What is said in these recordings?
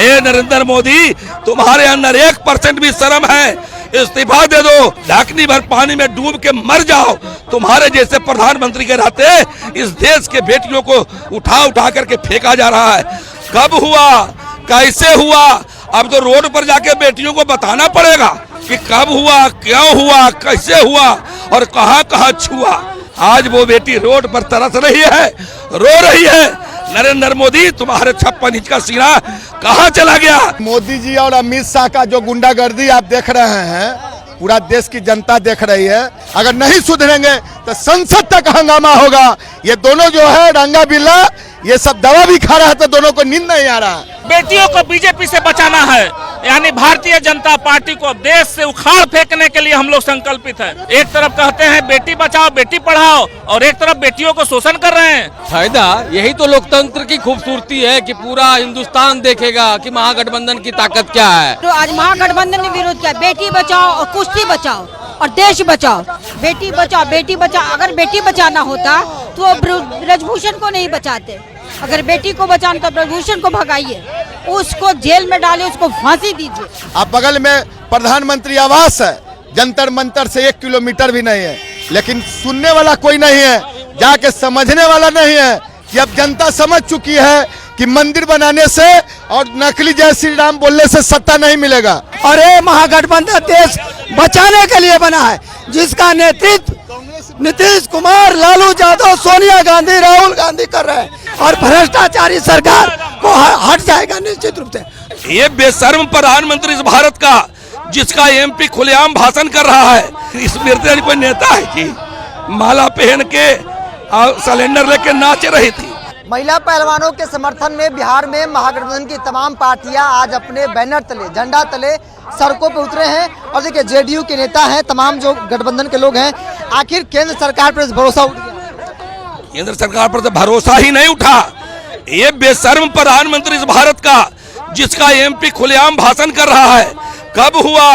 हे नरेंद्र मोदी, तुम्हारे अंदर 1% भी शर्म है? इस्तीफा दे दो, ढाकनी भर पानी में डूब के मर जाओ। तुम्हारे जैसे प्रधानमंत्री के रहते इस देश के बेटियों को उठा उठा करके फेंका जा रहा है। कब हुआ, कैसे हुआ? अब तो रोड पर जाके बेटियों को बताना पड़ेगा कि कब हुआ, क्यों हुआ, कैसे हुआ और कहां कहां छुआ। आज वो बेटी रोड पर तरस रही है, रो रही है। नरेंद्र मोदी, तुम्हारे 56 इंच का सीना कहां चला गया? मोदी जी और अमित शाह का जो गुंडागर्दी आप देख रहे हैं, पूरा देश की जनता देख रही है। अगर नहीं सुधरेंगे तो संसद तक हंगामा होगा। ये दोनों जो है रंगा बिल्ला, ये सब दवा भी खा रहा है तो दोनों को नींद नहीं आ रहा। बेटियों को बीजेपी से बचाना है, यानी भारतीय जनता पार्टी को देश से उखाड़ फेंकने के लिए हम लोग संकल्पित हैं। एक तरफ कहते हैं बेटी बचाओ बेटी पढ़ाओ और एक तरफ बेटियों को शोषण कर रहे हैं। फायदा यही तो लोकतंत्र की खूबसूरती है कि पूरा हिंदुस्तान देखेगा कि महागठबंधन की ताकत क्या है। तो आज महागठबंधन ने विरोध किया, बेटी बचाओ और कुश्ती बचाओ और देश बचाओ। बेटी बचाओ बेटी बचाओ, अगर बेटी बचाना होता तो ब्रजभूषण को नहीं बचाते। अगर बेटी को बचाना तो ब्रजभूषण को भगाइए, उसको जेल में डालिए, उसको फांसी दीजिए। अब बगल में प्रधानमंत्री आवास है, जंतर मंतर से 1 किलोमीटर भी नहीं है, लेकिन सुनने वाला कोई नहीं है, जाके समझने वाला नहीं है कि अब जनता समझ चुकी है कि मंदिर बनाने से और नकली जय श्री राम बोलने से सत्ता नहीं मिलेगा। अरे महागठबंधन देश बचाने के लिए बना है, जिसका नेतृत्व नीतीश कुमार, लालू यादव, सोनिया गांधी, राहुल गांधी कर रहे हैं और भ्रष्टाचारी सरकार को हट जाएगा निश्चित रूप से। ये बेशर्म प्रधानमंत्री इस भारत का, जिसका एमपी खुलेआम भाषण कर रहा है। स्मृति कोई नेता है कि माला पहन के सिलेंडर लेके नाच रही थी। महिला पहलवानों के समर्थन में बिहार में महागठबंधन की तमाम पार्टियां आज अपने बैनर तले, झंडा तले सड़कों पर उतरे हैं। और देखिए जेडीयू के नेता हैं, तमाम जो गठबंधन के लोग हैं, आखिर केंद्र सरकार पर भरोसा उठ गया। केंद्र सरकार पर तो भरोसा ही नहीं उठा। ये बेशर्म प्रधानमंत्री इस भारत का, जिसका एमपी खुलेआम भाषण कर रहा है। कब हुआ,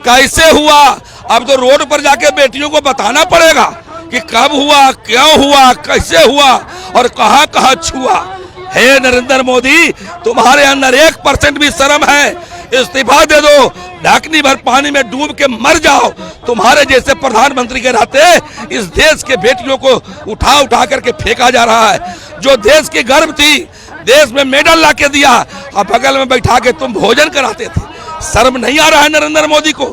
कैसे हुआ? अब तो रोड पर जाके बेटियों को बताना पड़ेगा कि कब हुआ, क्यों हुआ, कैसे हुआ और कहां कहां छुआ। हे नरेंद्र मोदी, तुम्हारे अंदर 1% भी शर्म है? इस्तीफा दे दो, ढाकनी भर पानी में डूब के मर जाओ। तुम्हारे जैसे प्रधानमंत्री के रहते इस देश के बेटियों को उठा उठा करके फेंका जा रहा है। जो देश की गर्व थी, देश में मेडल ला के दिया और बगल में बैठा के तुम भोजन कराते थे। शर्म नहीं आ रहा है नरेंद्र मोदी को?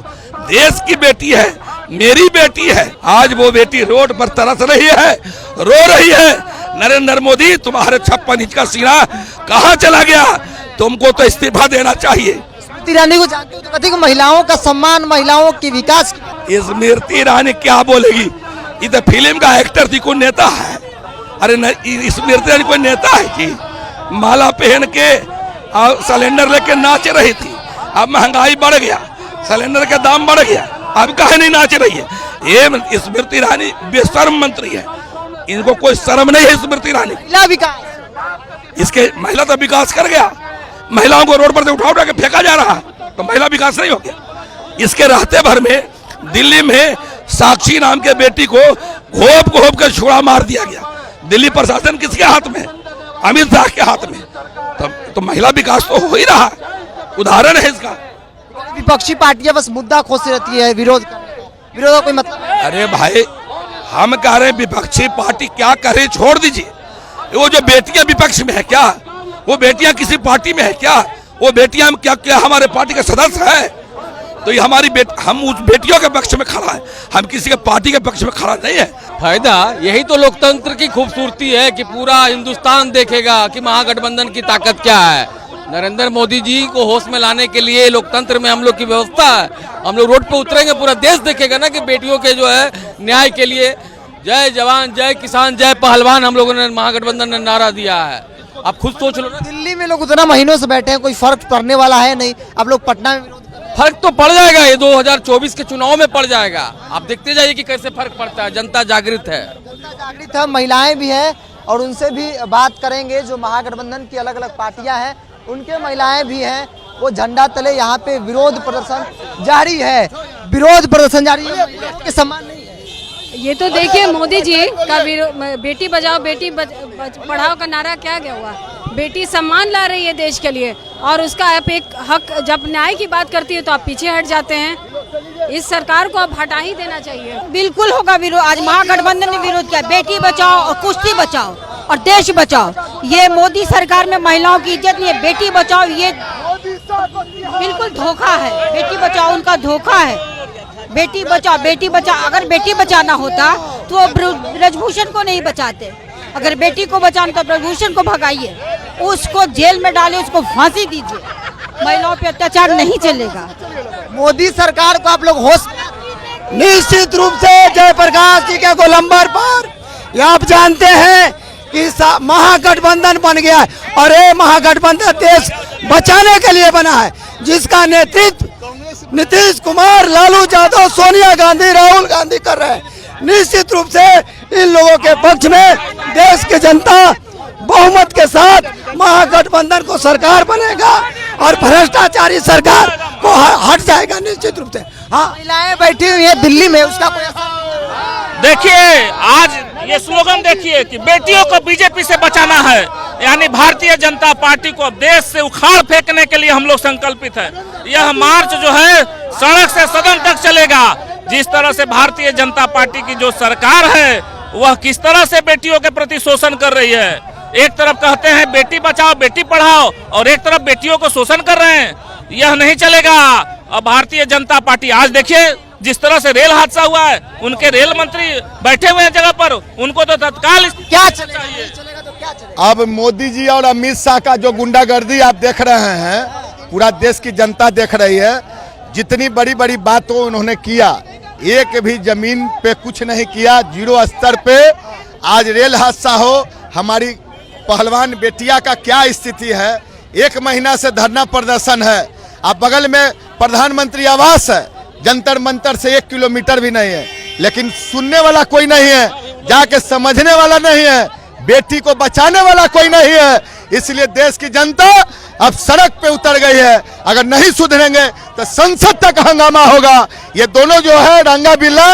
देश की बेटी है, मेरी बेटी है। आज वो बेटी रोड पर तरस रही है, रो रही है। नरेंद्र मोदी, तुम्हारे 56 इंच का सीना कहां चला गया? तुमको तो इस्तीफा देना चाहिए। स्मृति ईरानी को जानते हो तो कहती है कि महिलाओं का सम्मान, महिलाओं के विकास। स्मृति ईरानी क्या बोलेगी? ये तो फिल्म का एक्टर थी, कोई नेता है? अरे स्मृति ईरानी कोई नेता है कि माला पहन के सिलेंडर लेके नाच रही थी। अब महंगाई बढ़ गया, सिलेंडर का दाम बढ़ गया, अब कहीं नहीं नाच रही है। ये स्मृति ईरानी बेशर्म मंत्री है, इनको कोई शर्म नहीं है। स्मृति ईरानी महिला विकास, इसके महिला तो विकास कर गया, महिलाओं को रोड पर से उठा उठा के फेंका जा रहा, तो महिला विकास नहीं हो गया। इसके रहते भर में दिल्ली में साक्षी नाम के बेटी को घोप घोप कर छुरा मार दिया गया। दिल्ली प्रशासन किसके हाथ में? अमित शाह के हाथ में। तो महिला विकास तो हो ही रहा, उदाहरण है इसका। विपक्षी पार्टियां बस मुद्दा खोजती रहती है, विरोध का कोई मतलब। अरे भाई, हम कह रहे हैं विपक्षी पार्टी क्या करे, छोड़ दीजिए। वो जो बेटियां विपक्ष में है क्या? वो बेटियां किसी पार्टी में है क्या? वो बेटियां क्या हमारे पार्टी के सदस्य है? तो ये हमारी हम उस बेटियों के पक्ष में खड़ा है, हम किसी के पार्टी के पक्ष में खड़ा नहीं है। फायदा यही तो लोकतंत्र की खूबसूरती है कि पूरा हिंदुस्तान देखेगा कि महागठबंधन की ताकत क्या है। नरेंद्र मोदी जी को होश में लाने के लिए लोकतंत्र में हम लोग की व्यवस्था है। हम लोग रोड पे उतरेंगे, पूरा देश देखेगा ना कि बेटियों के जो है न्याय के लिए जय जवान, जय किसान, जय पहलवान हम लोगों ने, महागठबंधन ने नारा दिया है। आप खुद सोच लो ना, दिल्ली में लोग उतना महीनों से बैठे हैं, कोई फर्क पड़ने वाला है नहीं। अब लोग पटना में फर्क तो पड़ जाएगा, ये 2024 के चुनाव में पड़ जाएगा। आप देखते जाइए कि कैसे फर्क पड़ता है। जनता जागृत है, जागृत है, महिलाएं भी हैं और उनसे भी बात करेंगे। जो महागठबंधन की अलग अलग पार्टियां हैं, उनके महिलाएं भी हैं, वो झंडा तले यहाँ पे विरोध प्रदर्शन जारी है। विरोध प्रदर्शन जारी है, के सम्मान नहीं है। ये तो देखिए मोदी जी का बेटी बचाओ बेटी पढ़ाओ का नारा क्या गया हुआ। बेटी सम्मान ला रही है देश के लिए, और उसका आप एक हक, जब न्याय की बात करती है तो आप पीछे हट जाते हैं। इस सरकार को अब हटा ही देना चाहिए। बिल्कुल होगा विरोध। आज महागठबंधन ने विरोध किया। बेटी बचाओ और कुश्ती बचाओ और देश बचाओ। ये मोदी सरकार में महिलाओं की इज्जत नहीं है। बेटी बचाओ ये बिल्कुल धोखा है। बेटी बचाओ उनका धोखा है। बेटी बचाओ बेटी बचाओ। अगर बेटी बचाना होता तो वो ब्रजभूषण को नहीं बचाते। अगर बेटी को बचाना तो ब्रजभूषण को भगाइए, उसको जेल में डालिए, उसको फांसी दीजिए। महिलाओं पे अत्याचार नहीं चलेगा। मोदी सरकार को आप लोग होश निश्चित रूप से जयप्रकाश जी के गोलंबर पर ये आप जानते हैं कि महागठबंधन बन गया है, और ये महागठबंधन देश बचाने के लिए बना है, जिसका नेतृत्व नीतीश कुमार, लालू यादव, सोनिया गांधी, राहुल गांधी कर रहे हैं। निश्चित रूप से इन लोगों के पक्ष में देश की जनता बहुमत के साथ महागठबंधन को सरकार बनेगा और भ्रष्टाचारी सरकार को हट जाएगा निश्चित रूप से। हाँ, महिलाएं बैठी हुई है दिल्ली में, उसका कोई असर? देखिए, आज ये स्लोगन देखिए कि बेटियों को बीजेपी से बचाना है, यानी भारतीय जनता पार्टी को अब देश से उखाड़ फेंकने के लिए हम लोग संकल्पित है। यह मार्च जो है सड़क से सदन तक चलेगा। जिस तरह से भारतीय जनता पार्टी की जो सरकार है वह किस तरह से बेटियों के प्रति शोषण कर रही है। एक तरफ कहते हैं बेटी बचाओ बेटी पढ़ाओ, और एक तरफ बेटियों को शोषण कर रहे हैं। यह नहीं चलेगा। अब भारतीय जनता पार्टी, आज देखिए जिस तरह से रेल हादसा हुआ है, उनके रेल मंत्री बैठे हुए हैं जगह पर, उनको तो तत्काल क्या चलेगा तो क्या चलेगा? अब मोदी जी और अमित शाह का जो गुंडागर्दी आप देख रहे हैं, पूरा देश की जनता देख रही है। जितनी बड़ी बड़ी बातों उन्होंने किया, एक भी जमीन पे कुछ नहीं किया। जीरो स्तर पे आज रेल हादसा हो, हमारी पहलवान बेटिया का क्या स्थिति है। 1 महीना से धरना प्रदर्शन है। अब बगल में प्रधानमंत्री आवास है, जंतर मंतर से 1 किलोमीटर भी नहीं है, लेकिन सुनने वाला कोई नहीं है, जाके समझने वाला नहीं है, बेटी को बचाने वाला कोई नहीं है। इसलिए देश की जनता अब सड़क पे उतर गई है। अगर नहीं सुधरेंगे तो संसद तक हंगामा होगा। ये दोनों जो है रंगा बिल्ला,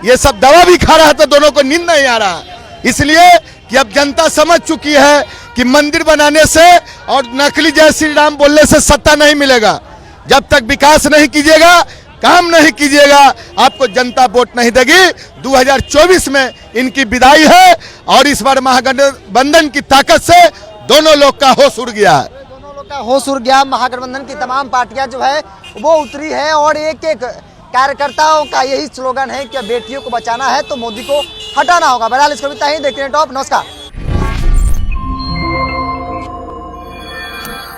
ये सब दवा भी खा रहा है तो दोनों को नींद नहीं आ रहा। इसलिए कि अब जनता समझ चुकी है कि मंदिर बनाने से और नकली जय श्री राम बोलने से सत्ता नहीं मिलेगा। जब तक विकास नहीं कीजिएगा, काम नहीं कीजिएगा, आपको जनता वोट नहीं देगी। 2024 में इनकी विदाई है, और इस बार महागठबंधन की ताकत से दोनों लोग का होश उड़ गया है। दोनों लोग का होश उड़ गया। महागठबंधन की तमाम पार्टियां जो है वो उतरी है, और एक एक कार्यकर्ताओं का यही स्लोगन है कि बेटियों को बचाना है तो मोदी को हटाना होगा। बहरहाल इसको भी देखते हैं टॉप। नमस्कार।